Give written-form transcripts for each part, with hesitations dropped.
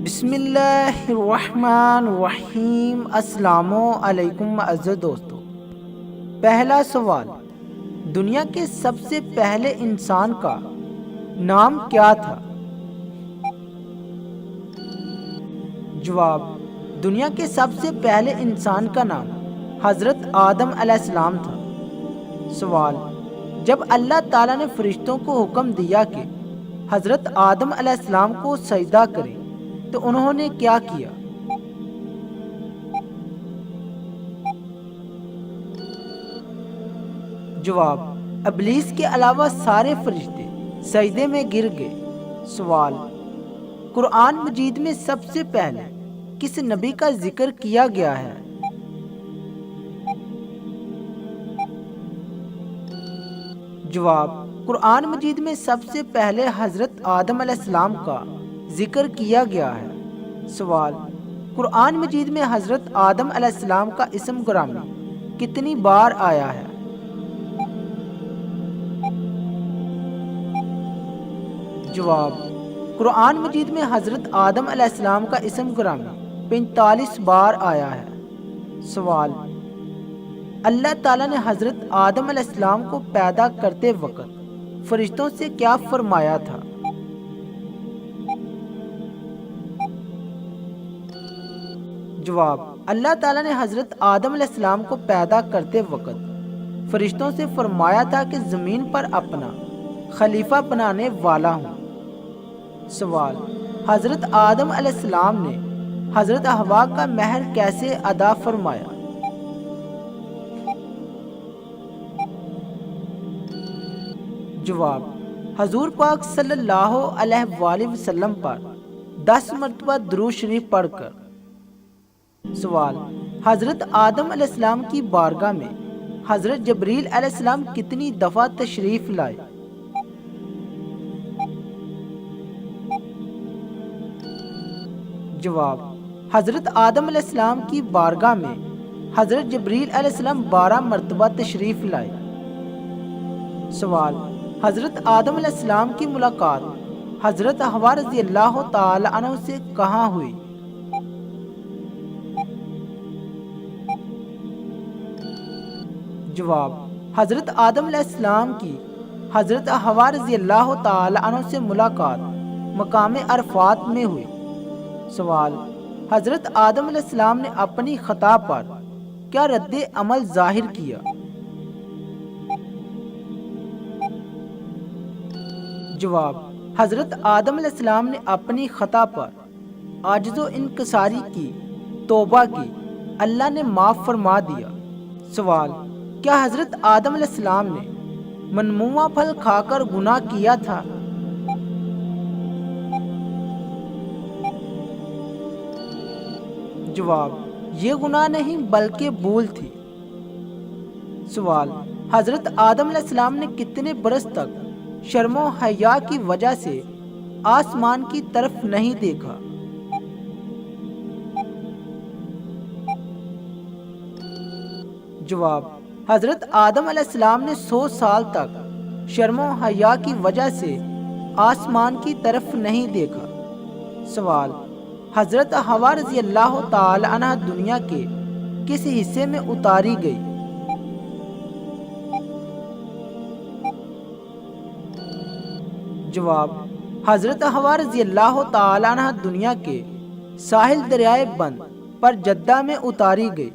بسم اللہ الرحمن الرحیم۔ السلام علیکم عزیز دوستو۔ پہلا سوال، دنیا کے سب سے پہلے انسان کا نام کیا تھا؟ جواب، دنیا کے سب سے پہلے انسان کا نام حضرت آدم علیہ السلام تھا۔ سوال، جب اللہ تعالیٰ نے فرشتوں کو حکم دیا کہ حضرت آدم علیہ السلام کو سجدہ کریں تو انہوں نے کیا کیا؟ جواب، ابلیس کے علاوہ سارے فرشتے سجدے میں گر گئے۔ سوال، قرآن مجید میں سب سے پہلے کس نبی کا ذکر کیا گیا ہے؟ جواب، قرآن مجید میں سب سے پہلے حضرت آدم علیہ السلام کا ذکر کیا گیا ہے۔ سوال، قرآن مجید میں حضرت آدم علیہ السلام کا اسم گرامی کتنی بار آیا ہے؟ جواب، قرآن مجید میں حضرت آدم علیہ السلام کا اسم گرامی 45 بار آیا ہے۔ سوال، اللہ تعالیٰ نے حضرت آدم علیہ السلام کو پیدا کرتے وقت فرشتوں سے کیا فرمایا تھا؟ جواب، اللہ تعالیٰ نے حضرت آدم علیہ السلام کو پیدا کرتے وقت فرشتوں سے فرمایا تھا کہ زمین پر اپنا خلیفہ بنانے والا ہوں۔ سوال، حضرت آدم علیہ السلام نے حضرت حوا کا مہر کیسے ادا فرمایا؟ جواب، حضور پاک صلی اللہ علیہ وآلہ وسلم پر 10 مرتبہ درود شریف پڑھ کر۔ سوال، حضرت آدم علیہ السلام کی بارگاہ میں حضرت جبریل علیہ السلام کتنی دفعہ تشریف لائے؟ جواب، حضرت آدم علیہ السلام کی بارگاہ میں حضرت جبریل علیہ السلام 12 مرتبہ تشریف لائے۔ سوال، حضرت آدم علیہ السلام کی ملاقات حضرت حوا رضی اللہ تعالی عنہ سے کہاں ہوئی؟ جواب، حضرت آدم علیہ السلام کی حضرت حوا رضی اللہ تعالی عنہ سے ملاقات مقام عرفات میں ہوئی۔ سوال، حضرت آدم علیہ السلام نے اپنی خطا پر کیا رد عمل ظاہر کیا؟ جواب، حضرت آدم علیہ السلام نے اپنی خطا پر عاجز و انکساری کی توبہ کی، اللہ نے معاف فرما دیا۔ سوال، کیا حضرت آدم علیہ السلام نے منموعہ پھل کھا کر گناہ کیا تھا؟ جواب، یہ گناہ نہیں بلکہ بھول تھی۔ سوال، حضرت آدم علیہ السلام نے کتنے برس تک شرم و حیا کی وجہ سے آسمان کی طرف نہیں دیکھا؟ جواب، حضرت آدم علیہ السلام نے 100 سال تک شرم و حیا کی وجہ سے آسمان کی طرف نہیں دیکھا۔ سوال، حضرت حوا رضی اللہ تعالی عنہ دنیا کے کس حصے میں اتاری گئی؟ جواب، حضرت حوا رضی اللہ تعالی عنہ دنیا کے ساحل دریائے بند پر جدہ میں اتاری گئی۔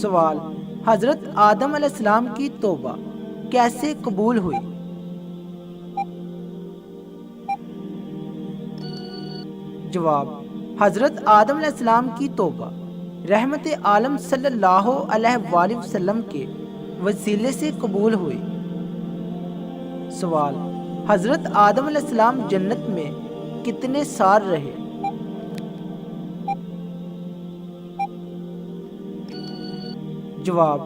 سوال، حضرت آدم علیہ السلام کی توبہ کیسے قبول ہوئی؟ جواب، حضرت آدم علیہ السلام کی توبہ رحمت عالم صلی اللہ علیہ وآلہ وسلم کے وسیلے سے قبول ہوئی۔ سوال، حضرت آدم علیہ السلام جنت میں کتنے سال رہے؟ جواب،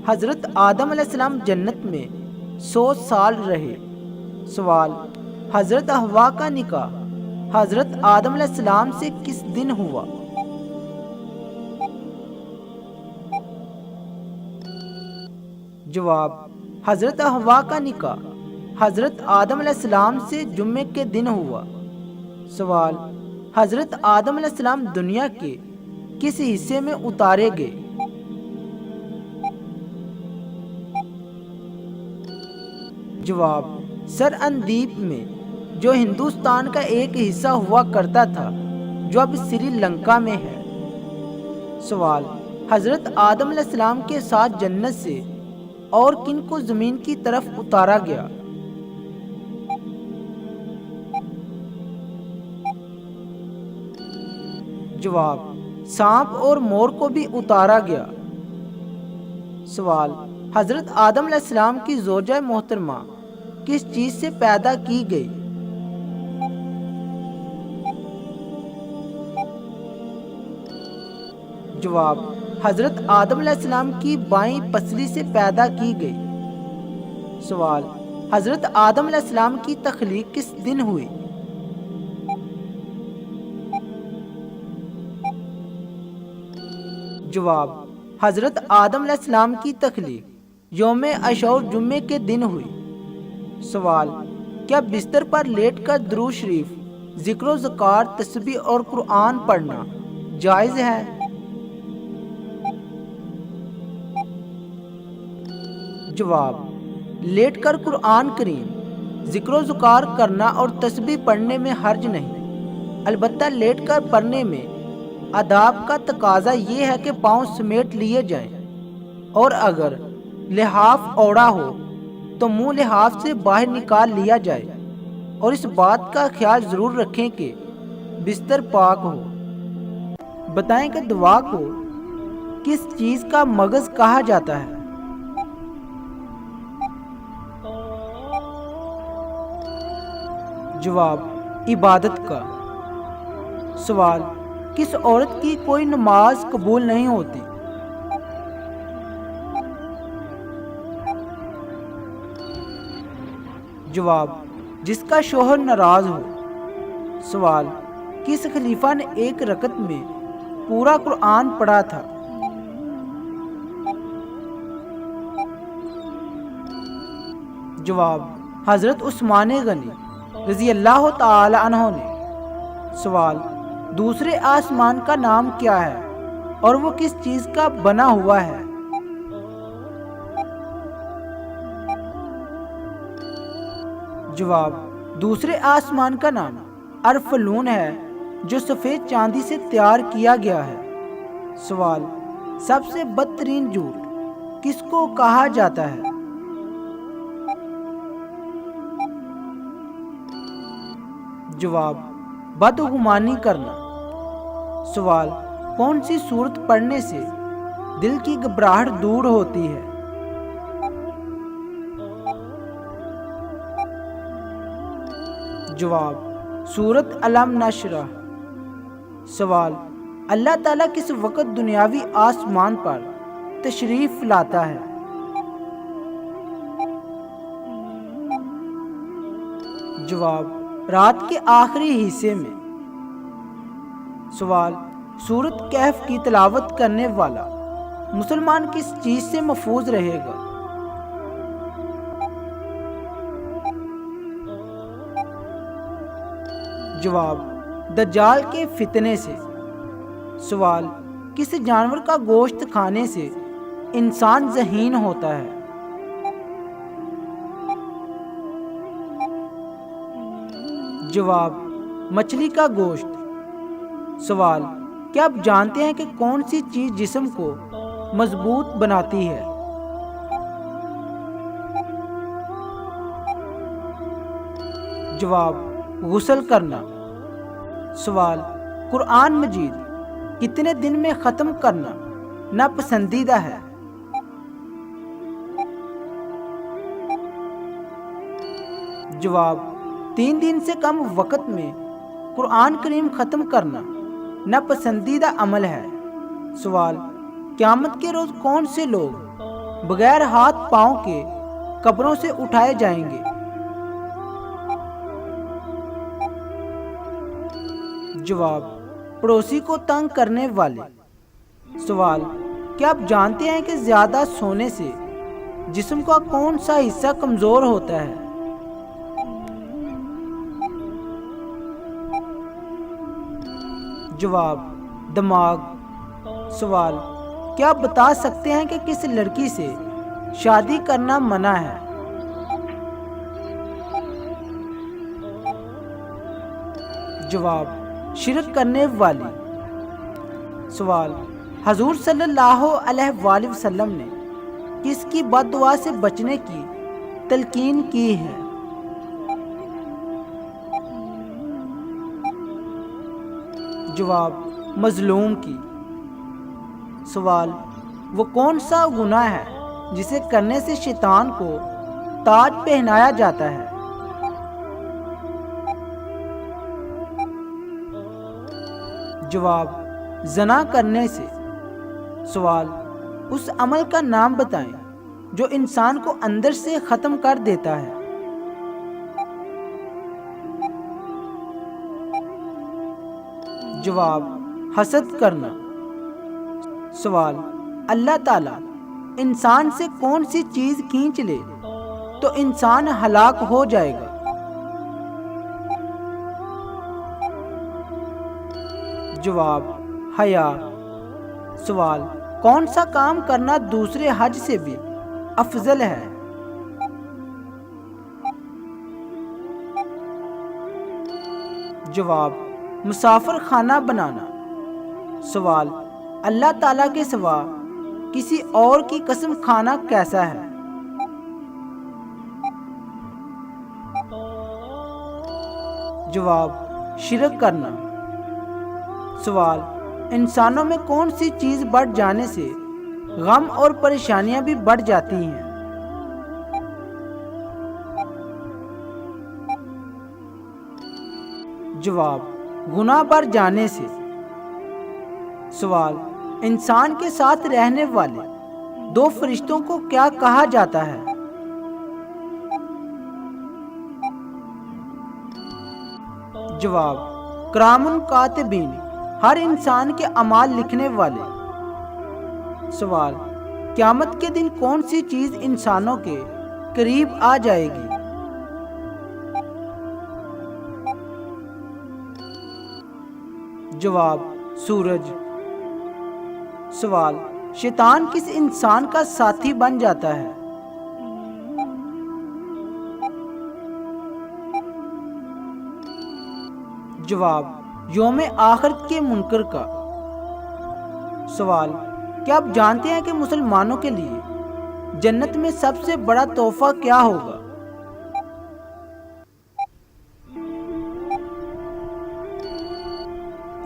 حضرت آدم علیہ السلام جنت میں 100 سال رہے۔ سوال، حضرت حوا کا نکاح حضرت آدم علیہ السلام سے کس دن ہوا؟ جواب، حضرت حوا کا نکاح حضرت آدم علیہ السلام سے جمعے کے دن ہوا۔ سوال، حضرت آدم علیہ السلام دنیا کے کس حصے میں اتارے گئے؟ جواب: سر اندیپ میں، جو ہندوستان کا ایک حصہ ہوا کرتا تھا، جو اب سری لنکا میں ہے۔ سوال: حضرت آدم علیہ السلام کے ساتھ جنت سے اور کن کو زمین کی طرف اتارا گیا؟ جواب: سانپ اور مور کو بھی اتارا گیا۔ سوال: حضرت آدم علیہ السلام کی زوجہ محترمہ کس چیز سے پیدا کی گئی؟ جواب: حضرت آدم علیہ السلام کی بائیں پسلی سے پیدا کی گئی۔ سوال: حضرت آدم علیہ السلام کی تخلیق کس دن ہوئی؟ جواب: حضرت آدم علیہ السلام کی تخلیق یوم عاشور جمعے کے دن ہوئی۔ سوال: کیا بستر پر لیٹ کر درود شریف، ذکر و اذکار، تسبیح اور قرآن پڑھنا جائز ہے؟ جواب: لیٹ کر قرآن کریم، ذکر و اذکار کرنا اور تسبیح پڑھنے میں حرج نہیں، البتہ لیٹ کر پڑھنے میں آداب کا تقاضا یہ ہے کہ پاؤں سمیٹ لیے جائیں، اور اگر لحاف اوڑھا ہو تو منہ لحاف سے باہر نکال لیا جائے، اور اس بات کا خیال ضرور رکھیں کہ بستر پاک ہو۔ بتائیں کہ دعا کو کس چیز کا مغز کہا جاتا ہے؟ جواب: عبادت کا۔ سوال: کس عورت کی کوئی نماز قبول نہیں ہوتی؟ جواب: جس کا شوہر ناراض ہو۔ سوال: کس خلیفہ نے ایک رکعت میں پورا قرآن پڑھا تھا؟ جواب: حضرت عثمان غنی رضی اللہ تعالی عنہ نے۔ سوال: دوسرے آسمان کا نام کیا ہے اور وہ کس چیز کا بنا ہوا ہے؟ جواب: دوسرے آسمان کا نام ارفلون ہے، جو سفید چاندی سے تیار کیا گیا ہے۔ سوال: سب سے بدترین جھوٹ کس کو کہا جاتا ہے؟ جواب: بدگمانی کرنا۔ سوال: کون سی سورت پڑھنے سے دل کی گھبراہٹ دور ہوتی ہے؟ جواب: سورت علم نشرح۔ سوال: اللہ تعالیٰ کس وقت دنیاوی آسمان پر تشریف لاتا ہے؟ جواب: رات کے آخری حصے میں۔ سوال: سورت کہف کی تلاوت کرنے والا مسلمان کس چیز سے محفوظ رہے گا؟ جواب: دجال کے فتنے سے۔ سوال: کس جانور کا گوشت کھانے سے انسان ذہین ہوتا ہے؟ جواب: مچھلی کا گوشت۔ سوال: کیا آپ جانتے ہیں کہ کون سی چیز جسم کو مضبوط بناتی ہے؟ جواب: غسل کرنا۔ سوال: قرآن مجید کتنے دن میں ختم کرنا ناپسندیدہ ہے؟ جواب: 3 دن سے کم وقت میں قرآن کریم ختم کرنا ناپسندیدہ عمل ہے۔ سوال: قیامت کے روز کون سے لوگ بغیر ہاتھ پاؤں کے قبروں سے اٹھائے جائیں گے؟ جواب: پڑوسی کو تنگ کرنے والے۔ سوال: کیا آپ جانتے ہیں کہ زیادہ سونے سے جسم کا کون سا حصہ کمزور ہوتا ہے؟ جواب دماغ۔ سوال کیا آپ بتا سکتے ہیں کہ کس لڑکی سے شادی کرنا منع ہے؟ جواب شرک کرنے والی۔ سوال حضور صلی اللہ علیہ وآلہ وسلم نے کس کی بد دعا سے بچنے کی تلقین کی ہے؟ جواب مظلوم کی۔ سوال وہ کون سا گناہ ہے جسے کرنے سے شیطان کو تاج پہنایا جاتا ہے؟ جواب زنا کرنے سے۔ سوال اس عمل کا نام بتائیں جو انسان کو اندر سے ختم کر دیتا ہے۔ جواب حسد کرنا۔ سوال اللہ تعالیٰ انسان سے کون سی چیز کھینچ لے تو انسان ہلاک ہو جائے گا؟ جواب حیا۔ سوال کون سا کام کرنا دوسرے حج سے بھی افضل ہے؟ جواب مسافر خانہ بنانا۔ سوال اللہ تعالیٰ کے سوا کسی اور کی قسم کھانا کیسا ہے؟ جواب شرک کرنا۔ سوال انسانوں میں کون سی چیز بڑھ جانے سے غم اور پریشانیاں بھی بڑھ جاتی ہیں؟ جواب گناہ بڑھ جانے سے۔ سوال انسان کے ساتھ رہنے والے دو فرشتوں کو کیا کہا جاتا ہے؟ جواب کرام کاتبین، ہر انسان کے اعمال لکھنے والے۔ سوال قیامت کے دن کون سی چیز انسانوں کے قریب آ جائے گی؟ جواب سورج۔ سوال شیطان کس انسان کا ساتھی بن جاتا ہے؟ جواب یوم آخرت کے منکر کا۔ سوال کیا آپ جانتے ہیں کہ مسلمانوں کے لیے جنت میں سب سے بڑا تحفہ کیا ہوگا؟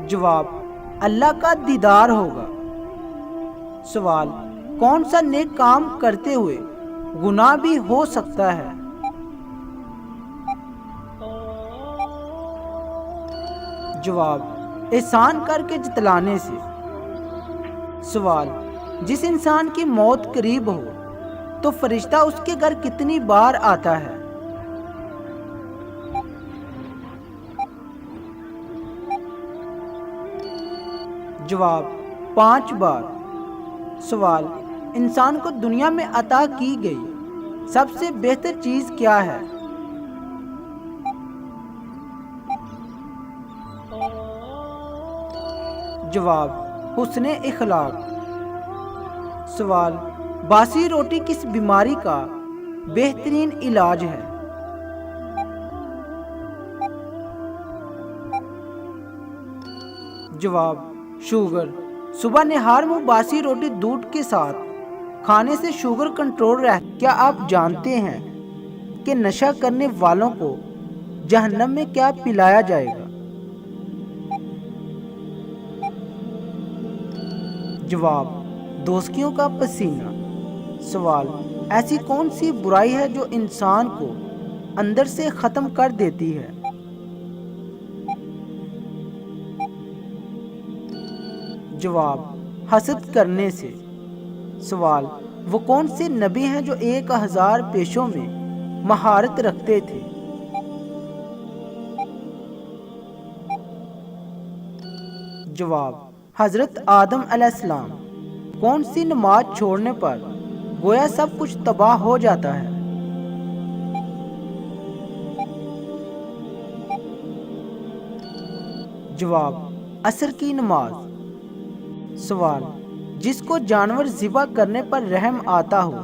جواب اللہ کا دیدار ہوگا۔ سوال کون سا نیک کام کرتے ہوئے گناہ بھی ہو سکتا ہے؟ جواب احسان کر کے جتلانے سے۔ سوال جس انسان کی موت قریب ہو تو فرشتہ اس کے گھر کتنی بار آتا ہے؟ جواب 5 بار۔ سوال انسان کو دنیا میں عطا کی گئی سب سے بہتر چیز کیا ہے؟ جواب حسن اخلاق۔ سوال باسی روٹی کس بیماری کا بہترین علاج ہے؟ جواب شوگر۔ صبح نہار میں باسی روٹی دودھ کے ساتھ کھانے سے شوگر کنٹرول رہتا ہے۔ کیا آپ جانتے ہیں کہ نشہ کرنے والوں کو جہنم میں کیا پلایا جائے گا؟ جواب دوزخیوں کا پسینہ۔ سوال ایسی کون سی برائی ہے جو انسان کو اندر سے ختم کر دیتی ہے؟ جواب حسد کرنے سے۔ سوال وہ کون سے نبی ہیں جو 1000 پیشوں میں مہارت رکھتے تھے؟ جواب حضرت آدم علیہ السلام۔ کون سی نماز چھوڑنے پر گویا سب کچھ تباہ ہو جاتا ہے؟ جواب عصر کی نماز۔ سوال، جس کو جانور ذبح کرنے پر رحم آتا ہو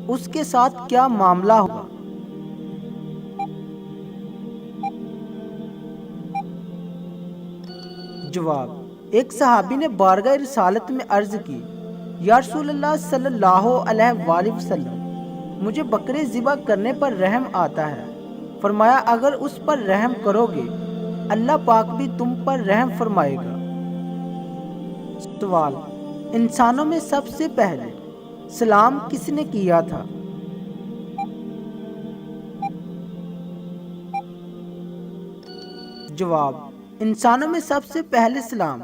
اس کے ساتھ کیا معاملہ ہوگا؟ جواب، ایک صحابی نے بارگاہ رسالت میں عرض کی، یا رسول اللہ صلی اللہ علیہ وآلہ وسلم، مجھے بکرے ذبح کرنے پر رحم آتا ہے۔ فرمایا، اگر اس پر رحم کرو گے اللہ پاک بھی تم پر رحم فرمائے گا۔ سوال، انسانوں میں سب سے پہلے سلام کس نے کیا تھا؟ جواب، انسانوں میں سب سے پہلے سلام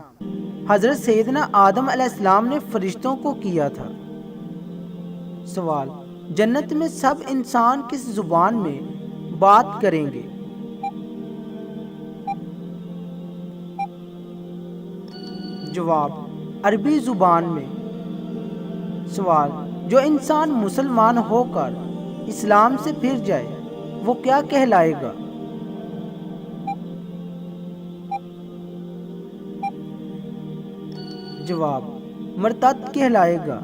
حضرت سیدنا آدم علیہ السلام نے فرشتوں کو کیا تھا۔ سوال، جنت میں سب انسان کس زبان میں بات کریں گے؟ جواب، عربی زبان میں۔ سوال، جو انسان مسلمان ہو کر اسلام سے پھر جائے وہ کیا کہلائے گا؟ جواب، مرتد کہلائے گا۔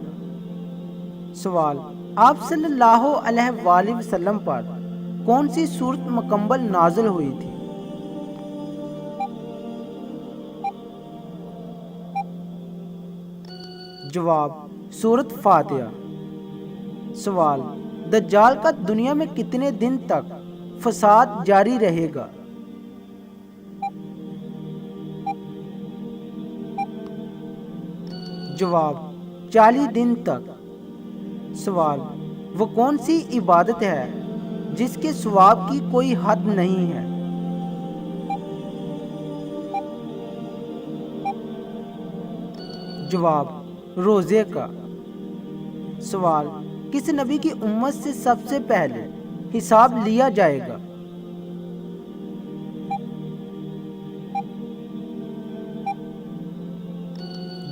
سوال، آپ صلی اللہ علیہ وآلہ وسلم پر کون سی سورت مکمل نازل ہوئی تھی؟ جواب، سورت فاتحہ۔ سوال، دجال کا دنیا میں کتنے دن تک فساد جاری رہے گا؟ جواب، 40 دن تک۔ سوال، وہ کون سی عبادت ہے جس کے ثواب کی کوئی حد نہیں ہے؟ جواب، روزے کا۔ سوال، کس نبی کی امت سے سب سے پہلے حساب لیا جائے گا؟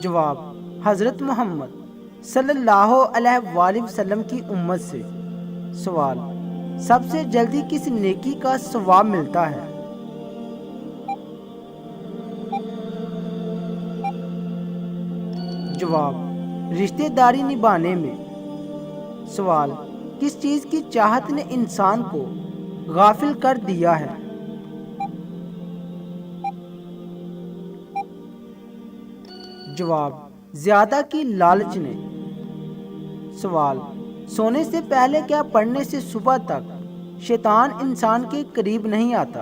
جواب، حضرت محمد صلی اللہ علیہ وآلہ وسلم کی امت سے۔ سوال، سب سے جلدی کس نیکی کا ثواب ملتا ہے؟ جواب، رشتہ داری نبھانے میں۔ سوال، کس چیز کی چاہت نے انسان کو غافل کر دیا ہے؟ جواب، زیادہ کی لالچ نے۔ سوال، سونے سے پہلے کیا پڑھنے سے صبح تک شیطان انسان کے قریب نہیں آتا؟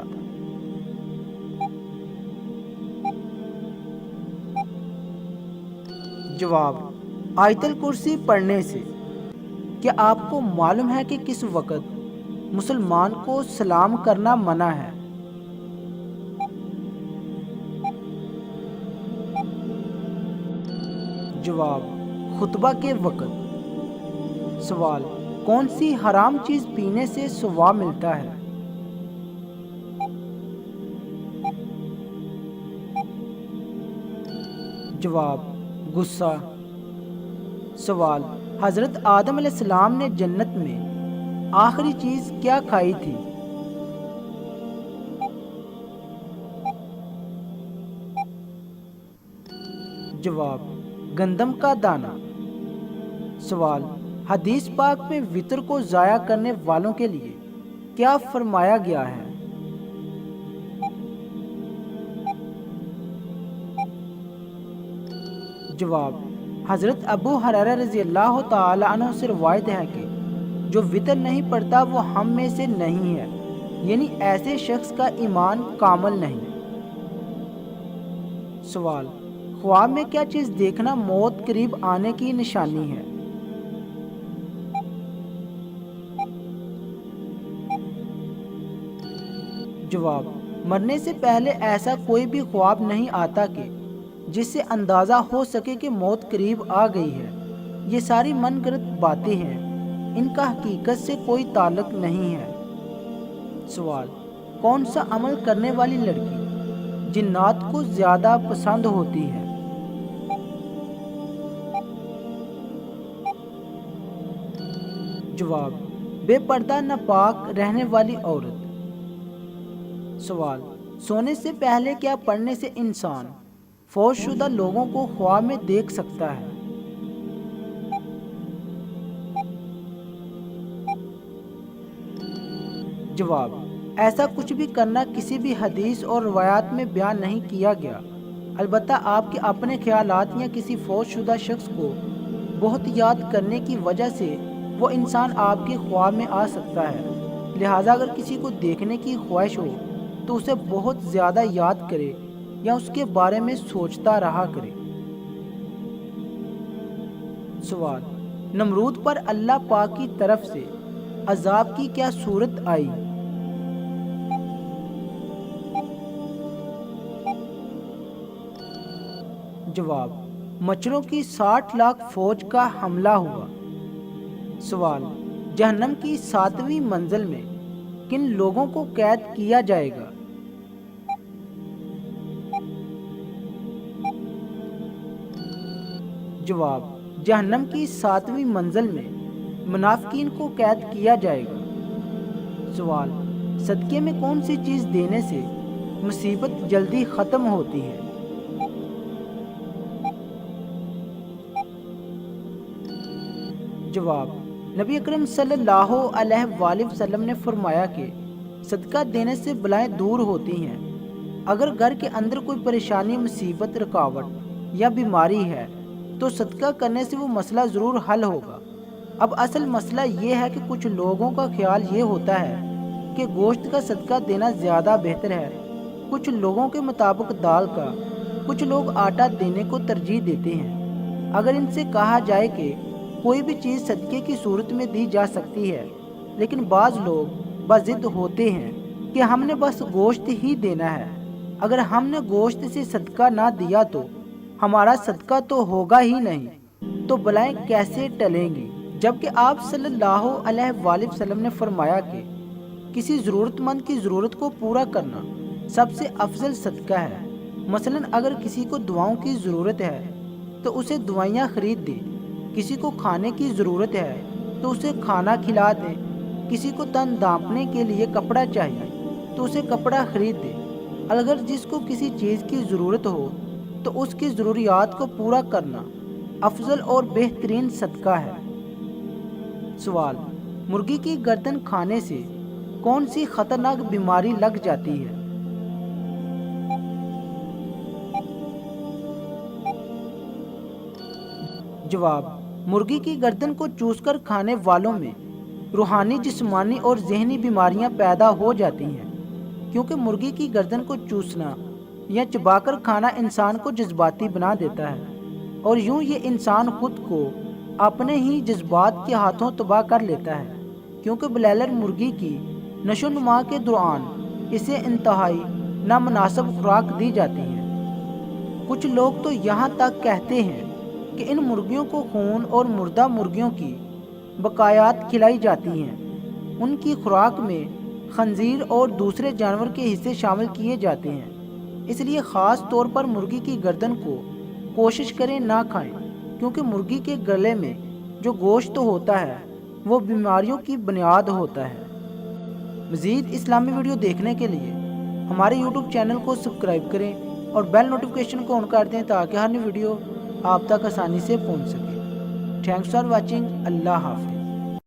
جواب، آیت الکرسی پڑھنے سے۔ کیا آپ کو معلوم ہے کہ کس وقت مسلمان کو سلام کرنا منع ہے؟ جواب، خطبہ کے وقت۔ سوال، کون سی حرام چیز پینے سے ثواب ملتا ہے؟ جواب، غصہ۔ سوال، حضرت آدم علیہ السلام نے جنت میں آخری چیز کیا کھائی تھی؟ جواب، گندم کا دانہ۔ سوال، حدیث پاک میں وتر کو ضائع کرنے والوں کے لیے کیا فرمایا گیا ہے؟ جواب، حضرت ابو ہریرہ رضی اللہ تعالی عنہ سے روایت ہے کہ جو وتر نہیں پڑھتا وہ ہم میں سے نہیں ہے، یعنی ایسے شخص کا ایمان کامل نہیں۔ سوال، خواب میں کیا چیز دیکھنا موت قریب آنے کی نشانی ہے؟ جواب، مرنے سے پہلے ایسا کوئی بھی خواب نہیں آتا کہ جس سے اندازہ ہو سکے کہ موت قریب آ گئی ہے۔ یہ ساری من گھڑت باتیں ہیں، ان کا حقیقت سے کوئی تعلق نہیں ہے۔ سوال، کون سا عمل کرنے والی لڑکی جنات کو زیادہ پسند ہوتی ہے؟ جواب، بے پردہ ناپاک رہنے والی عورت۔ سوال، سونے سے پہلے کیا پڑھنے سے انسان فوت شدہ لوگوں کو خواب میں دیکھ سکتا ہے؟ جواب: ایسا کچھ بھی کرنا کسی بھی حدیث اور روایات میں بیان نہیں کیا گیا، البتہ آپ کے اپنے خیالات یا کسی فوت شدہ شخص کو بہت یاد کرنے کی وجہ سے وہ انسان آپ کے خواب میں آ سکتا ہے۔ لہٰذا اگر کسی کو دیکھنے کی خواہش ہو تو اسے بہت زیادہ یاد کرے یا اس کے بارے میں سوچتا رہا کرے۔ سوال: نمرود پر اللہ پاک کی طرف سے عذاب کی کیا صورت آئی؟ جواب: مچھروں کی 60 لاکھ فوج کا حملہ ہوا۔ سوال: جہنم کی 7ویں منزل میں کن لوگوں کو قید کیا جائے گا؟ جواب: جہنم کی 7ویں منزل میں منافقین کو قید کیا جائے گا۔ سوال: صدقے میں کون سی چیز دینے سے مصیبت جلدی ختم ہوتی ہے؟ جواب: نبی اکرم صلی اللہ علیہ وآلہ وسلم نے فرمایا کہ صدقہ دینے سے بلائیں دور ہوتی ہیں۔ اگر گھر کے اندر کوئی پریشانی، مصیبت، رکاوٹ یا بیماری ہے تو صدقہ کرنے سے وہ مسئلہ ضرور حل ہوگا۔ اب اصل مسئلہ یہ ہے کہ کچھ لوگوں کا خیال یہ ہوتا ہے کہ گوشت کا صدقہ دینا زیادہ بہتر ہے، کچھ لوگوں کے مطابق دال کا، کچھ لوگ آٹا دینے کو ترجیح دیتے ہیں۔ اگر ان سے کہا جائے کہ کوئی بھی چیز صدقے کی صورت میں دی جا سکتی ہے، لیکن بعض لوگ بضد ہوتے ہیں کہ ہم نے بس گوشت ہی دینا ہے، اگر ہم نے گوشت سے صدقہ نہ دیا تو ہمارا صدقہ تو ہوگا ہی نہیں، تو بلائیں کیسے ٹلیں گی؟ جبکہ آپ صلی اللہ علیہ وآلہ وسلم نے فرمایا کہ کسی ضرورت مند کی ضرورت کو پورا کرنا سب سے افضل صدقہ ہے۔ مثلا اگر کسی کو دعاؤں کی ضرورت ہے تو اسے دوائیاں خرید دے، کسی کو کھانے کی ضرورت ہے تو اسے کھانا کھلا دے، کسی کو تن ڈھانپنے کے لیے کپڑا چاہیے تو اسے کپڑا خرید دے۔ اگر جس کو کسی چیز کی ضرورت ہو تو اس کی ضروریات کو پورا کرنا افضل اور بہترین صدقہ ہے۔ سوال: مرغی کی گردن کھانے سے کون سی خطرناک بیماری لگ جاتی ہے؟ جواب: مرغی کی گردن کو چوس کر کھانے والوں میں روحانی، جسمانی اور ذہنی بیماریاں پیدا ہو جاتی ہیں، کیونکہ مرغی کی گردن کو چوسنا یا چبا کر کھانا انسان کو جذباتی بنا دیتا ہے، اور یوں یہ انسان خود کو اپنے ہی جذبات کے ہاتھوں تباہ کر لیتا ہے، کیونکہ بلائلر مرغی کی نشو و نما کے دوران اسے انتہائی نامناسب خوراک دی جاتی ہے۔ کچھ لوگ تو یہاں تک کہتے ہیں کہ ان مرغیوں کو خون اور مردہ مرغیوں کی بقایات کھلائی جاتی ہیں۔ ان کی خوراک میں خنزیر اور دوسرے جانور کے حصے شامل کیے جاتے ہیں، اس لیے خاص طور پر مرغی کی گردن کو کوشش کریں نہ کھائیں، کیونکہ مرغی کے گلے میں جو گوشت ہوتا ہے وہ بیماریوں کی بنیاد ہوتا ہے۔ مزید اسلامی ویڈیو دیکھنے کے لیے ہمارے یوٹیوب چینل کو سبسکرائب کریں اور بیل نوٹیفیکیشن کو آن کر دیں تاکہ ہر نئی ویڈیو آپ تک آسانی سے پہنچ سکے۔ Thanks for watching. اللہ حافظ۔